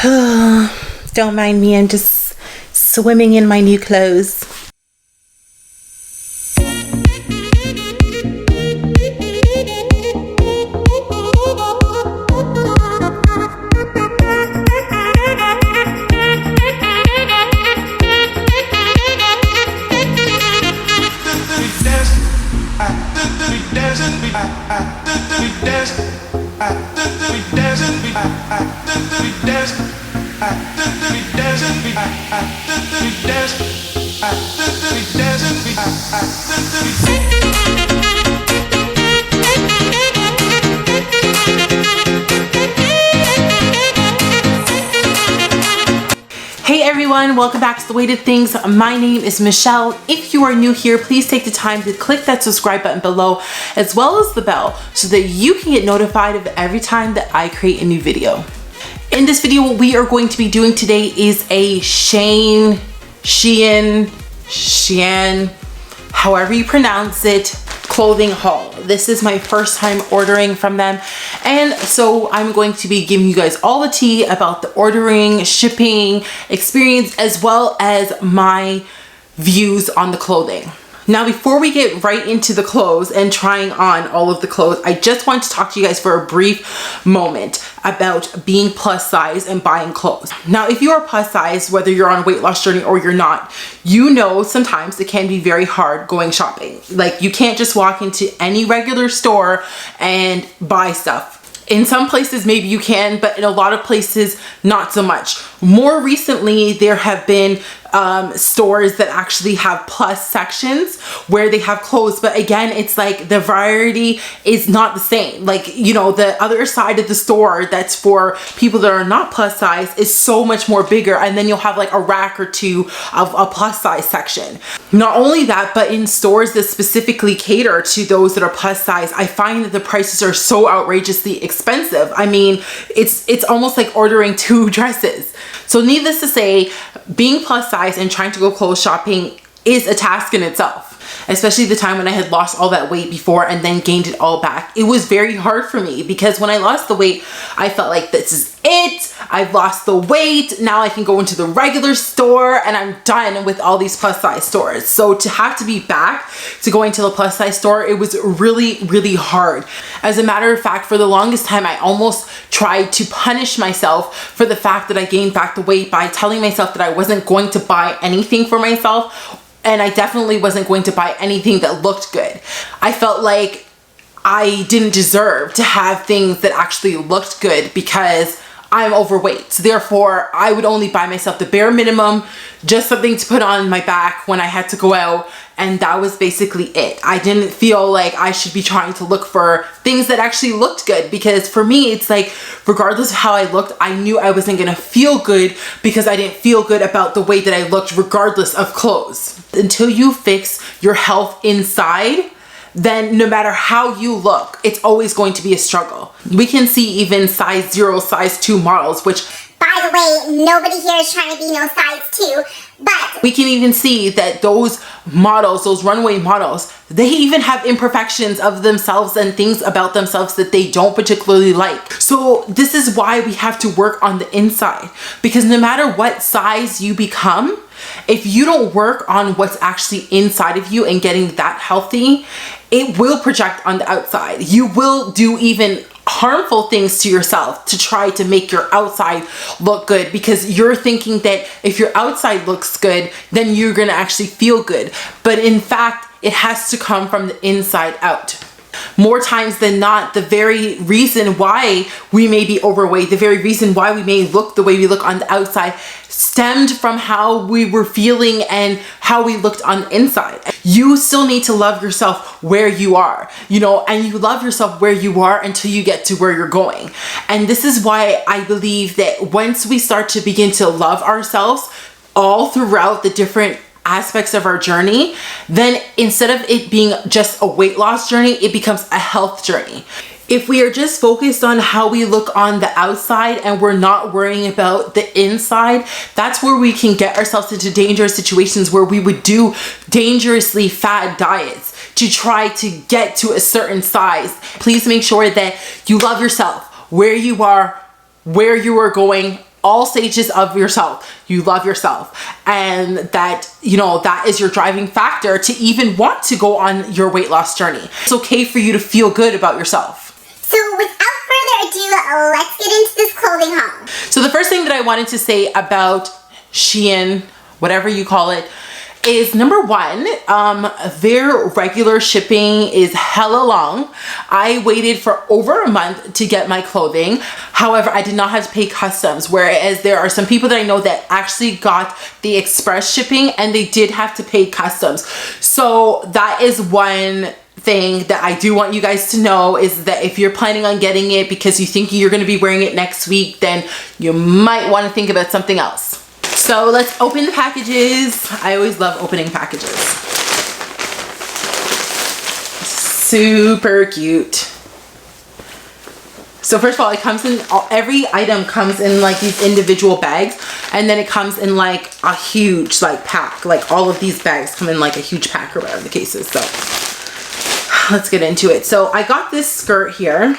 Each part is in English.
Don't mind me, I'm just swimming in my new clothes. Hey everyone, welcome back to The Way to Things. My name is Michelle. If you are new here, please take the time to click that subscribe button below as well as the bell so that you can get notified of every time that I create a new video. In this video, what we are going to be doing today is a Shein, however you pronounce it, clothing haul. This is my first time ordering from them, and so I'm going to be giving you guys all the tea about the ordering, shipping experience, as well as my views on the clothing. Now, before we get right into the clothes and trying on all of the clothes, I just want to talk to you guys for a brief moment about being plus size and buying clothes. Now, if you are plus size, whether you're on a weight loss journey or you're not, you know sometimes it can be very hard going shopping. Like, you can't just walk into any regular store and buy stuff. In some places, maybe you can, but in a lot of places, not so much. More recently, there have been stores that actually have plus sections where they have clothes, but again, it's like the variety is not the same. Like, you know, the other side of the store that's for people that are not plus size is so much more bigger, and then you'll have like a rack or two of a plus size section. Not only that, but in stores that specifically cater to those that are plus size, I find that the prices are so outrageously expensive. I mean, it's almost like ordering two dresses. So needless to say, being plus size and trying to go clothes shopping is a task in itself. Especially the time when I had lost all that weight before and then gained it all back. It was very hard for me because when I lost the weight, I felt like this is it. I've lost the weight. Now I can go into the regular store and I'm done with all these plus size stores. So to have to be back to going to the plus size store, it was really, really hard. As a matter of fact, for the longest time, I almost tried to punish myself for the fact that I gained back the weight by telling myself that I wasn't going to buy anything for myself. And I definitely wasn't going to buy anything that looked good. I felt like I didn't deserve to have things that actually looked good because I'm overweight. So therefore, I would only buy myself the bare minimum, just something to put on my back when I had to go out. And that was basically it. I didn't feel like I should be trying to look for things that actually looked good, because for me, it's like, regardless of how I looked, I knew I wasn't gonna feel good because I didn't feel good about the way that I looked regardless of clothes. Until you fix your health inside, then no matter how you look, it's always going to be a struggle. We can see even size 0, size 2 models, which, by the way, nobody here is trying to be no size 2, but we can even see that those models, those runway models, they even have imperfections of themselves and things about themselves that they don't particularly like. So this is why we have to work on the inside, because no matter what size you become, if you don't work on what's actually inside of you and getting that healthy, it will project on the outside. You will do even harmful things to yourself to try to make your outside look good, because you're thinking that if your outside looks good, then you're gonna actually feel good. But in fact, it has to come from the inside out. More times than not, the very reason why we may be overweight, the very reason why we may look the way we look on the outside, stemmed from how we were feeling and how we looked on the inside. You still need to love yourself where you are, you know, and you love yourself where you are until you get to where you're going. And this is why I believe that once we start to begin to love ourselves all throughout the different aspects of our journey, then instead of it being just a weight loss journey, it becomes a health journey. If we are just focused on how we look on the outside and we're not worrying about the inside, that's where we can get ourselves into dangerous situations where we would do dangerously fad diets to try to get to a certain size. Please make sure that you love yourself where you are going, all stages of yourself, you love yourself, and that, you know, that is your driving factor to even want to go on your weight loss journey. It's okay for you to feel good about yourself. So without further ado, let's get into this clothing haul. So the first thing that I wanted to say about Shein, whatever you call it, is number one, their regular shipping is hella long. I waited for over a month to get my clothing. However, I did not have to pay customs, whereas there are some people that I know that actually got the express shipping and they did have to pay customs. So that is one thing that I do want you guys to know, is that if you're planning on getting it because you think you're going to be wearing it next week, then you might want to think about something else. So let's open the packages. I always love opening packages. Super cute. So first of all, it comes in, every item comes in like these individual bags, and then it comes in like a huge like pack. Like all of these bags come in like a huge pack or whatever the case is. So let's get into it. So I got this skirt here.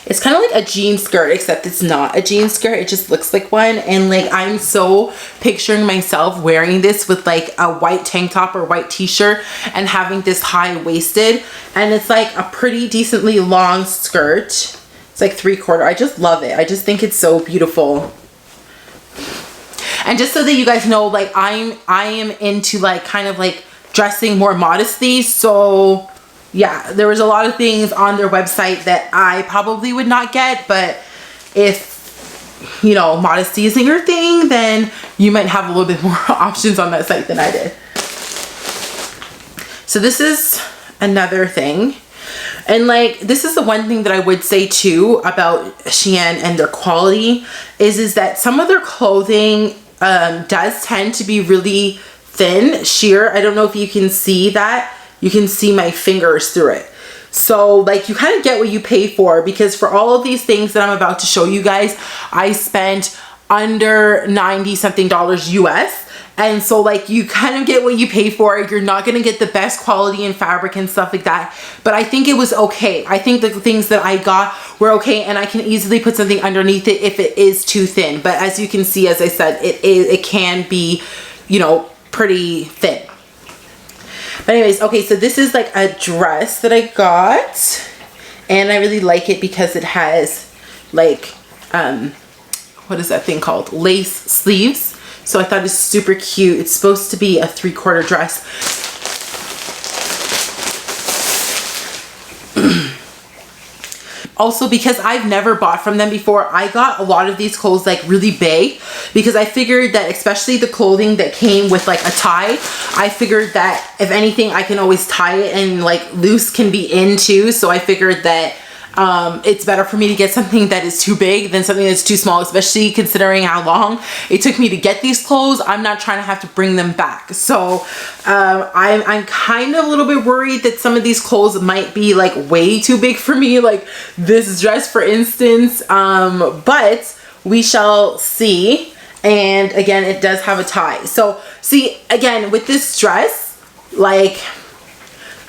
It's kind of like a jean skirt, except it's not a jean skirt. It just looks like one. And like, I'm so picturing myself wearing this with like a white tank top or white t-shirt and having this high-waisted. And it's like a pretty decently long skirt. It's like 3/4. I just love it. I just think it's so beautiful. And just so that you guys know, like I am into like kind of like dressing more modestly. So yeah, there was a lot of things on their website that I probably would not get, but if, you know, modesty isn't your thing, then you might have a little bit more options on that site than I did. So this is another thing. And like, this is the one thing that I would say too about Shein and their quality is that some of their clothing does tend to be really thin, sheer. I don't know if you can see that. You can see my fingers through it. So like, you kind of get what you pay for, because for all of these things that I'm about to show you guys, I spent under 90 something dollars US. And so like, you kind of get what you pay for. You're not going to get the best quality in fabric and stuff like that, but I think it was okay. I think the things that I got were okay, and I can easily put something underneath it if it is too thin. But as you can see, as I said, it can be, you know, pretty thin. But anyways, okay, so this is like a dress that I got, and I really like it because it has like, what is that thing called? Lace sleeves. So I thought it's super cute. It's supposed to be a 3/4 dress. Also, because I've never bought from them before, I got a lot of these clothes like really big, because I figured that, especially the clothing that came with like a tie, I figured that if anything, I can always tie it, and like loose can be in too. So I figured that it's better for me to get something that is too big than something that's too small, especially considering how long it took me to get these clothes. I'm not trying to have to bring them back. So I'm kind of a little bit worried that some of these clothes might be like way too big for me, like this dress for instance, but we shall see. And again, it does have a tie. So see, again, with this dress, like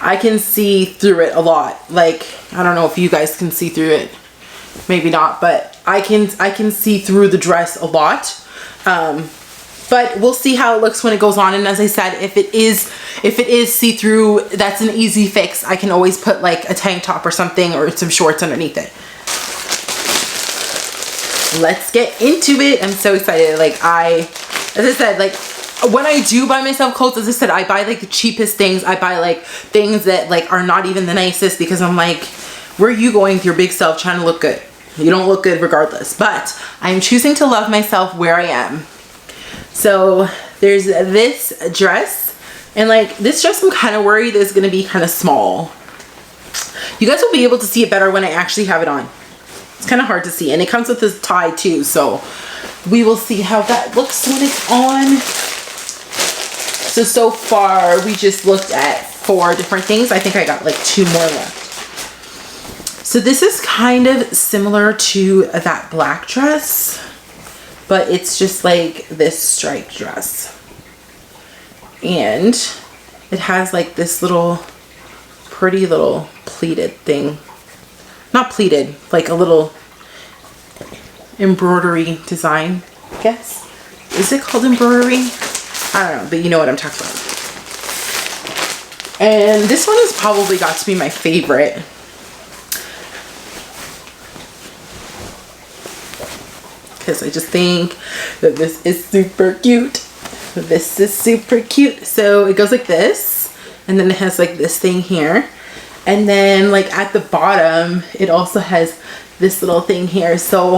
I can see through it a lot. Like, I don't know if you guys can see through it, maybe not, but I can see through the dress a lot. But we'll see how it looks when it goes on. And as I said, if it is see-through, that's an easy fix. I can always put like a tank top or something, or some shorts underneath it. Let's get into it. I'm so excited. Like as I said, like when I do buy myself clothes, as I said, I buy like the cheapest things. I buy like things that like are not even the nicest, because I'm like, where are you going with your big self trying to look good? You don't look good regardless. But I'm choosing to love myself where I am. So there's this dress, and like this dress I'm kind of worried is going to be kind of small. You guys will be able to see it better when I actually have it on. It's kind of hard to see, and it comes with this tie too, so we will see how that looks when it's on. So far we just looked at 4 different things. I think I got like 2 more left. So this is kind of similar to that black dress, but it's just like this striped dress, and it has like this little pretty little pleated thing. Not pleated, like a little, embroidery design, I guess. Is it called embroidery? I don't know, but you know what I'm talking about. And this one has probably got to be my favorite. Because I just think that this is super cute. This is super cute. So it goes like this, and then it has like this thing here. And then like at the bottom, it also has this little thing here. So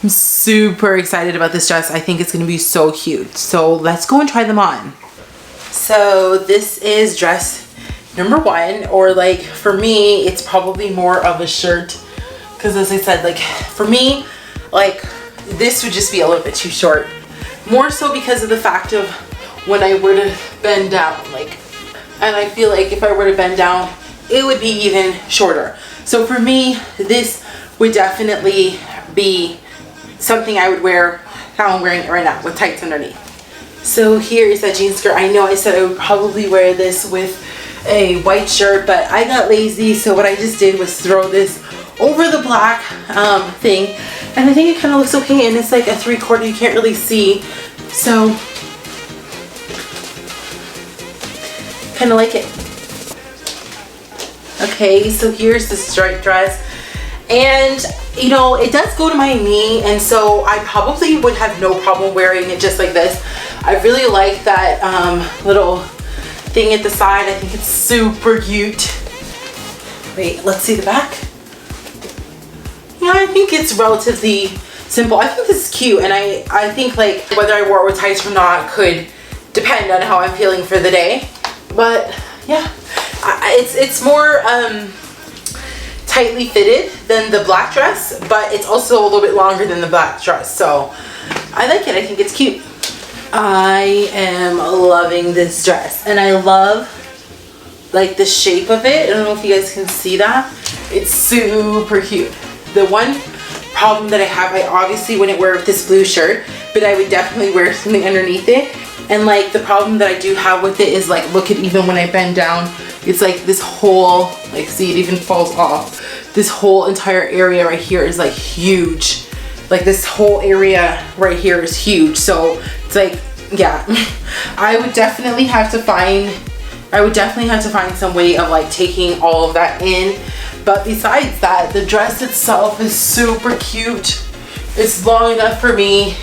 I'm super excited about this dress. I think it's gonna be so cute. So let's go and try them on. So this is dress number 1, or like for me, it's probably more of a shirt. Because as I said, like for me, like this would just be a little bit too short. More so because of the fact of when I were to bend down, like, and I feel like if I were to bend down, it would be even shorter. So for me, this would definitely be something I would wear how I'm wearing it right now with tights underneath. So here is that jean skirt. I know I said I would probably wear this with a white shirt, but I got lazy. So what I just did was throw this over the black thing, and I think it kind of looks okay, and it's like a 3/4, you can't really see, so kind of like it. Okay, so here's the striped dress, and you know, it does go to my knee, and so I probably would have no problem wearing it just like this. I really like that little thing at the side. I think it's super cute. Wait, let's see the back. Yeah, I think it's relatively simple. I think this is cute, and I think like whether I wore it with tights or not could depend on how I'm feeling for the day. But yeah, it's more tightly fitted than the black dress, but it's also a little bit longer than the black dress, so I like it. I think it's cute. I am loving this dress, and I love like the shape of it. I don't know if you guys can see that. It's super cute. The one problem that I have, I obviously wouldn't wear with this blue shirt, but I would definitely wear something underneath it. And like the problem that I do have with it is like, look at, even when I bend down, it's like this whole, like see, it even falls off. This whole entire area right here is like huge. Like this whole area right here is huge. So it's like, yeah, I would definitely have to find some way of like taking all of that in. But besides that, the dress itself is super cute. It's long enough for me.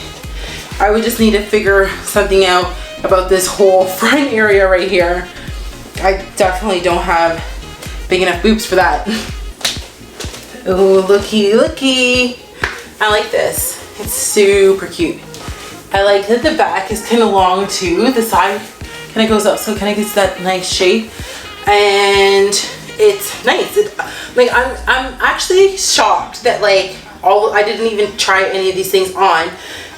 I would just need to figure something out about this whole front area right here. I definitely don't have big enough boobs for that. Oh, looky, looky. I like this. It's super cute. I like that the back is kind of long too. The side kind of goes up, so it kind of gets that nice shape. And it's nice. Like I'm actually shocked that like I didn't even try any of these things on,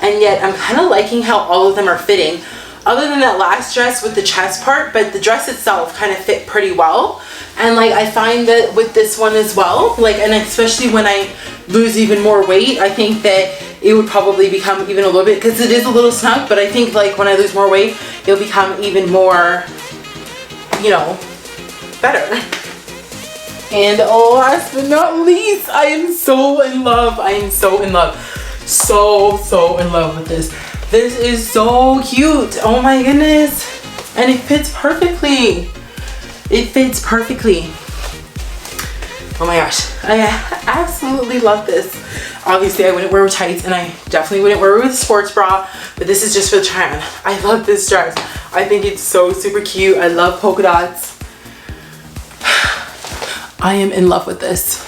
and yet I'm kind of liking how all of them are fitting, other than that last dress with the chest part. But the dress itself kind of fit pretty well, and like I find that with this one as well, like, and especially when I lose even more weight, I think that it would probably become even a little bit, because it is a little snug, but I think like when I lose more weight, it'll become even more, you know, better. And last but not least, I am so in love. I am so in love. So in love with this. This is so cute. Oh my goodness. And it fits perfectly. It fits perfectly. Oh my gosh. I absolutely love this. Obviously, I wouldn't wear it with tights, and I definitely wouldn't wear it with a sports bra, but this is just for the try on. I love this dress. I think it's so super cute. I love polka dots. I am in love with this.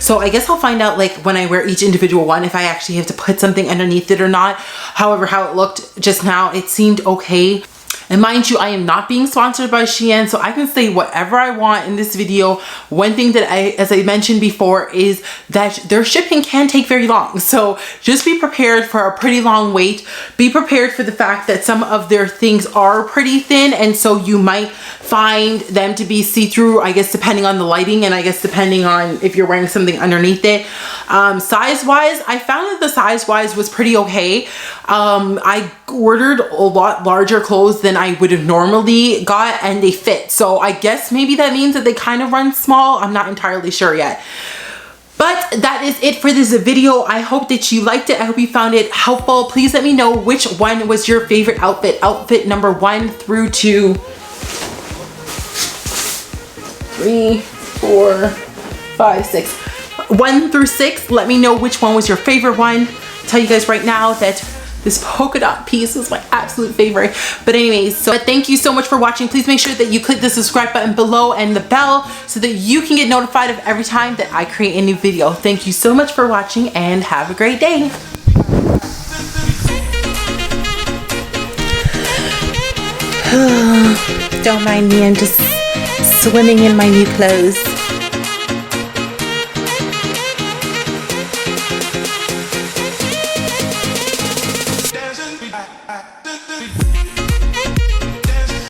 So I guess I'll find out like when I wear each individual one if I actually have to put something underneath it or not. However, how it looked just now, it seemed okay. And mind you, I am not being sponsored by Shein, so I can say whatever I want in this video. One thing that as I mentioned before, is that their shipping can take very long. So just be prepared for a pretty long wait. Be prepared for the fact that some of their things are pretty thin, and so you might find them to be see-through, I guess depending on the lighting, and I guess depending on if you're wearing something underneath it. Size-wise, I found that the size-wise was pretty okay. I ordered a lot larger clothes than I would have normally got, and they fit. So I guess maybe that means that they kind of run small. I'm not entirely sure yet. But that is it for this video. I hope that you liked it. I hope you found it helpful. Please let me know which one was your favorite outfit. Outfit number 1 through to 3, 4, 5, 6. 1 through 6. Let me know which one was your favorite one. I'll tell you guys right now that this polka dot piece was my absolute favorite. But anyways, but thank you so much for watching. Please make sure that you click the subscribe button below and the bell so that you can get notified of every time that I create a new video. Thank you so much for watching and have a great day. Don't mind me, I'm just swimming in my new clothes.